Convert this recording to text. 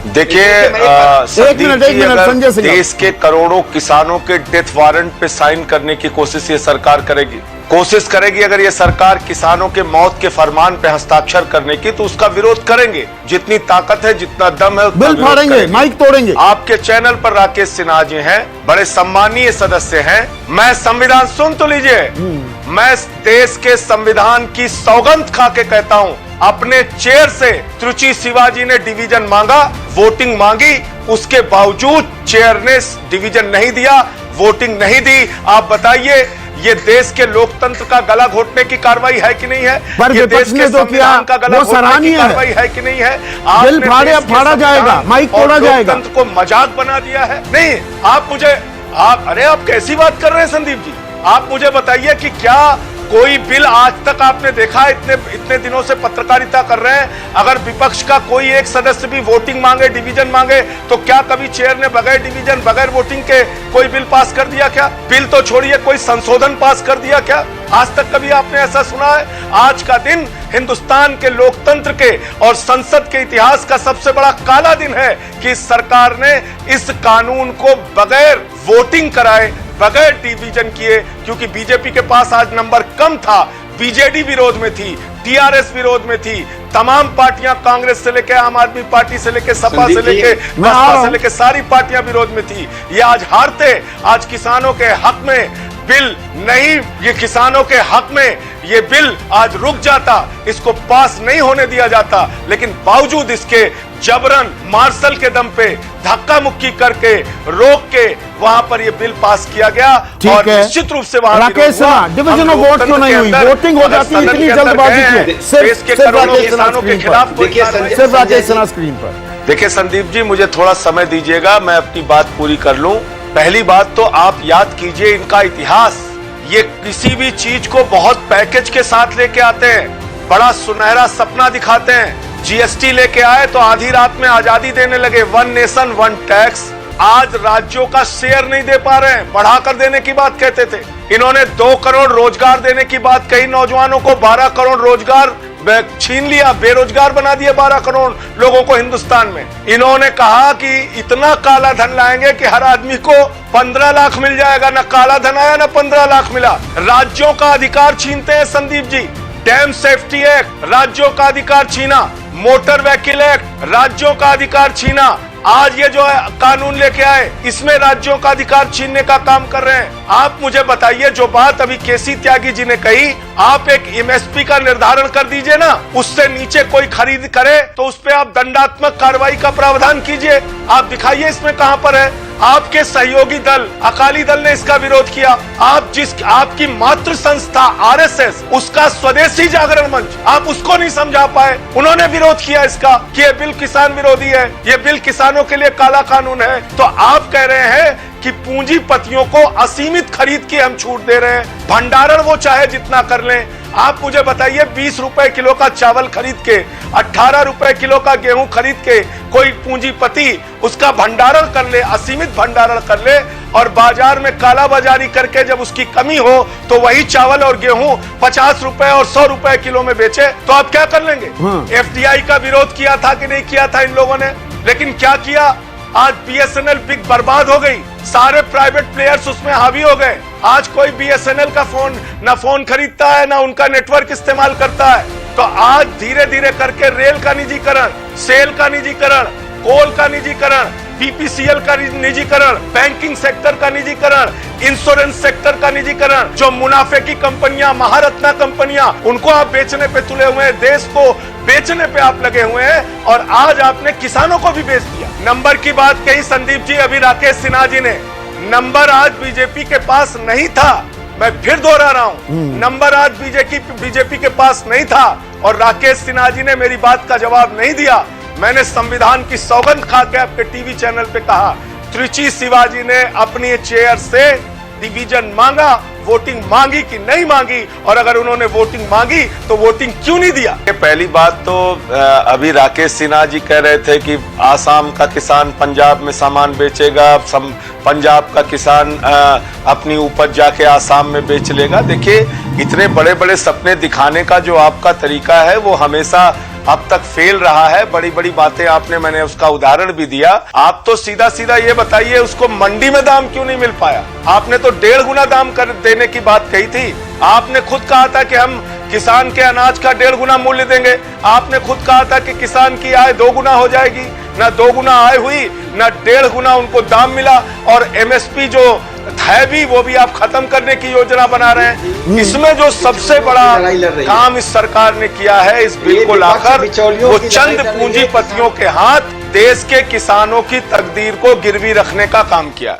देखिए देश के करोड़ों किसानों के डेथ वारंट पे साइन करने की कोशिश ये सरकार करेगी। अगर ये सरकार किसानों के मौत के फरमान पे हस्ताक्षर करने की, तो उसका विरोध करेंगे। जितनी ताकत है, जितना दम है, बिल फाड़ेंगे, माइक तोड़ेंगे। आपके चैनल पर राकेश सिन्हा जी हैं, बड़े सम्मानीय सदस्य हैं। मैं संविधान सुन तो लीजिए, मैं देश के संविधान की सौगंध खा के कहता हूं, अपने चेयर से त्रुचि शिवाजी ने डिवीजन मांगा, वोटिंग मांगी, उसके बावजूद चेयर ने डिवीजन नहीं दिया, वोटिंग नहीं दी। आप बताइए, ये देश के लोकतंत्र का गला घोटने की कार्रवाई है कि नहीं है? पर ये देश के संविधान का गला घोटने की कार्रवाई है कि नहीं है? बिल फाड़ा जाएगा, माइक तोड़ा जाएगा, लोकतंत्र को मजाक बना दिया है। नहीं, आप कैसी बात कर रहे हैं संदीप जी? आप मुझे बताइए कि क्या कोई बिल आज तक आपने देखा? इतने दिनों से पत्रकारिता कर रहे हैं, अगर विपक्ष का कोई एक सदस्य भी वोटिंग मांगे, डिवीजन मांगे, तो क्या कभी चेयर ने बगैर डिवीजन, बगैर वोटिंग के कोई बिल पास कर दिया क्या? बिल तो छोड़िए, कोई संशोधन पास कर दिया क्या? आज तक कभी आपने ऐसा सुना है? आज का दिन हिंदुस्तान के लोकतंत्र के और संसद के इतिहास का सबसे बड़ा काला दिन है कि सरकार ने इस कानून को बगैर वोटिंग कराए, बगैर डिवीजन किए, क्योंकि बीजेपी के पास आज नंबर कम था, बीजेडी विरोध में थी, टीआरएस विरोध में थी, तमाम पार्टियां, कांग्रेस से लेकर आम आदमी पार्टी से लेकर सपा से लेकर बसपा से लेकर सारी पार्टियां विरोध में थी। ये आज हारते, आज किसानों के हक में बिल नहीं, ये किसानों के हक में ये बिल आज रुक जाता, इसको पास नहीं होने दिया जाता, लेकिन बावजूद इसके जबरन मार्शल के दम पे धक्का मुक्की करके रोक के वहां पर ये बिल पास किया गया। और निश्चित रूप से वहां Rakesh Sinha, division of vote क्यों नहीं हुई? वोटिंग हो जाती है, इतनी जल्दबाजी क्यों? सिर्फ राकेश किसानों के खिलाफ, सिर्फ राकेश सिन्हा स्क्रीन पर। देखिए संदीप जी, मुझे थोड़ा समय दीजिएगा, मैं अपनी बात पूरी कर लूं। पहली बात तो आप याद कीजिए इनका इतिहास। ये किसी भी चीज को बहुत पैकेज के साथ लेके आते हैं, बड़ा सुनहरा सपना दिखाते हैं। जीएसटी लेके आए तो आधी रात में आजादी देने लगे, 1 नेशन 1 टैक्स। आज राज्यों का शेयर नहीं दे पा रहे हैं, बढ़ाकर देने की बात कहते थे। इन्होंने 2 करोड़ रोजगार देने की बात कही, नौजवानों को 12 करोड़ रोजगार छीन लिया, बेरोजगार बना दिए 12 करोड़ लोगों को हिंदुस्तान में। इन्होंने कहा कि इतना काला धन लाएंगे कि हर आदमी को 15 लाख मिल जाएगा। ना काला धन आया, ना 15 लाख मिला। राज्यों का अधिकार छीनते हैं Sandeep ji. Dam safety act, राज्यों का अधिकार छीना। मोटर व्हीकल एक्ट, राज्यों का अधिकार छीना। आज ये जो है कानून लेके आए, इसमें राज्यों का अधिकार छीनने का काम कर रहे हैं। आप मुझे बताइए, जो बात अभी केसी त्यागी जी ने कही, आप एक एमएसपी का निर्धारण कर दीजिए ना, उससे नीचे कोई खरीद करे तो उस पर आप दंडात्मक कार्रवाई का प्रावधान कीजिए। आप दिखाइए इसमें कहां पर है। आपके सहयोगी दल अकाली दल ने इसका विरोध किया। आपकी मातृ संस्था आरएसएस, उसका स्वदेशी जागरण मंच, आप उसको नहीं समझा पाए। उन्होंने विरोध किया इसका कि ये बिल किसान विरोधी है, ये बिल किसानों के लिए काला कानून है। तो आप कह रहे हैं कि पूंजीपतियों को असीमित खरीद की हम छूट दे रहे हैं, भंडारण वो चाहे जितना कर लें। आप मुझे बताइए, 20 रुपए किलो का चावल खरीद के, 18 रुपए किलो का गेहूं खरीद के कोई पूंजीपति उसका भंडारण कर ले, असीमित भंडारण कर ले, और बाजार में काला बाजारी करके जब उसकी कमी हो तो वही चावल और गेहूं 50 रुपए और 100 रुपए किलो में बेचे, तो आप क्या कर लेंगे? एफडीआई का विरोध किया था कि नहीं किया था इन लोगों ने? लेकिन क्या किया? आज बीएसएनएल बिग बर्बाद हो गई, सारे प्राइवेट प्लेयर्स उसमें हावी हो गए। आज कोई बीएसएनएल का फोन खरीदता है, ना उनका नेटवर्क इस्तेमाल करता है। तो आज धीरे धीरे करके रेल का निजीकरण, सेल का निजीकरण, कोल का निजीकरण, बीपीसीएल का निजीकरण, बैंकिंग सेक्टर का निजीकरण, इंश्योरेंस सेक्टर का निजीकरण, जो मुनाफे की कंपनियां, महारत्ना कंपनियां, उनको आप बेचने पे तुले हुए हैं, देश को बेचने पे आप लगे हुए हैं, और आज आपने किसानों को भी बेच दिया। नंबर की बात कही संदीप जी अभी राकेश सिन्हा जी ने, नंबर आज बीजेपी के पास नहीं था। मैं फिर दोहरा रहा हूं, नंबर आज बीजेपी के पास नहीं था, और राकेश सिन्हा जी ने मेरी बात का जवाब नहीं दिया। मैंने संविधान की सौगंध खा के आपके टीवी चैनल पे कहा, त्रुचि शिवाजी ने अपनी चेयर से डिवीजन मांगा, वोटिंग मांगी कि नहीं मांगी, और अगर उन्होंने वोटिंग मांगी तो वोटिंग क्यों नहीं दिया? पहली बात तो अभी राकेश सिन्हा जी कह रहे थे कि आसाम का किसान पंजाब में सामान बेचेगा, पंजाब का किसान अपनी उपज जाके आसाम में बेच लेगा। देखिए, इतने बड़े बड़े सपने दिखाने का जो आपका तरीका है वो हमेशा अब तक फेल रहा है। बड़ी बड़ी बातें आपने, मैंने उसका उदाहरण भी दिया। आप तो सीधा सीधा ये बताइए उसको मंडी में दाम क्यों नहीं मिल पाया? आपने तो 1.5 गुना दाम कर देने की बात कही थी। आपने खुद कहा था कि हम किसान के अनाज का 1.5 गुना मूल्य देंगे। आपने खुद कहा था कि किसान की आय 2 गुना हो जाएगी। ना 2 गुना आय हुई, ना 1.5 गुना उनको दाम मिला, और एमएसपी जो है भी वो भी आप खत्म करने की योजना बना रहे हैं। इसमें जो सबसे बड़ा काम इस सरकार ने किया है, इस बिल को लाकर वो चंद पूंजीपतियों के हाथ देश के किसानों की तकदीर को गिरवी रखने का काम किया।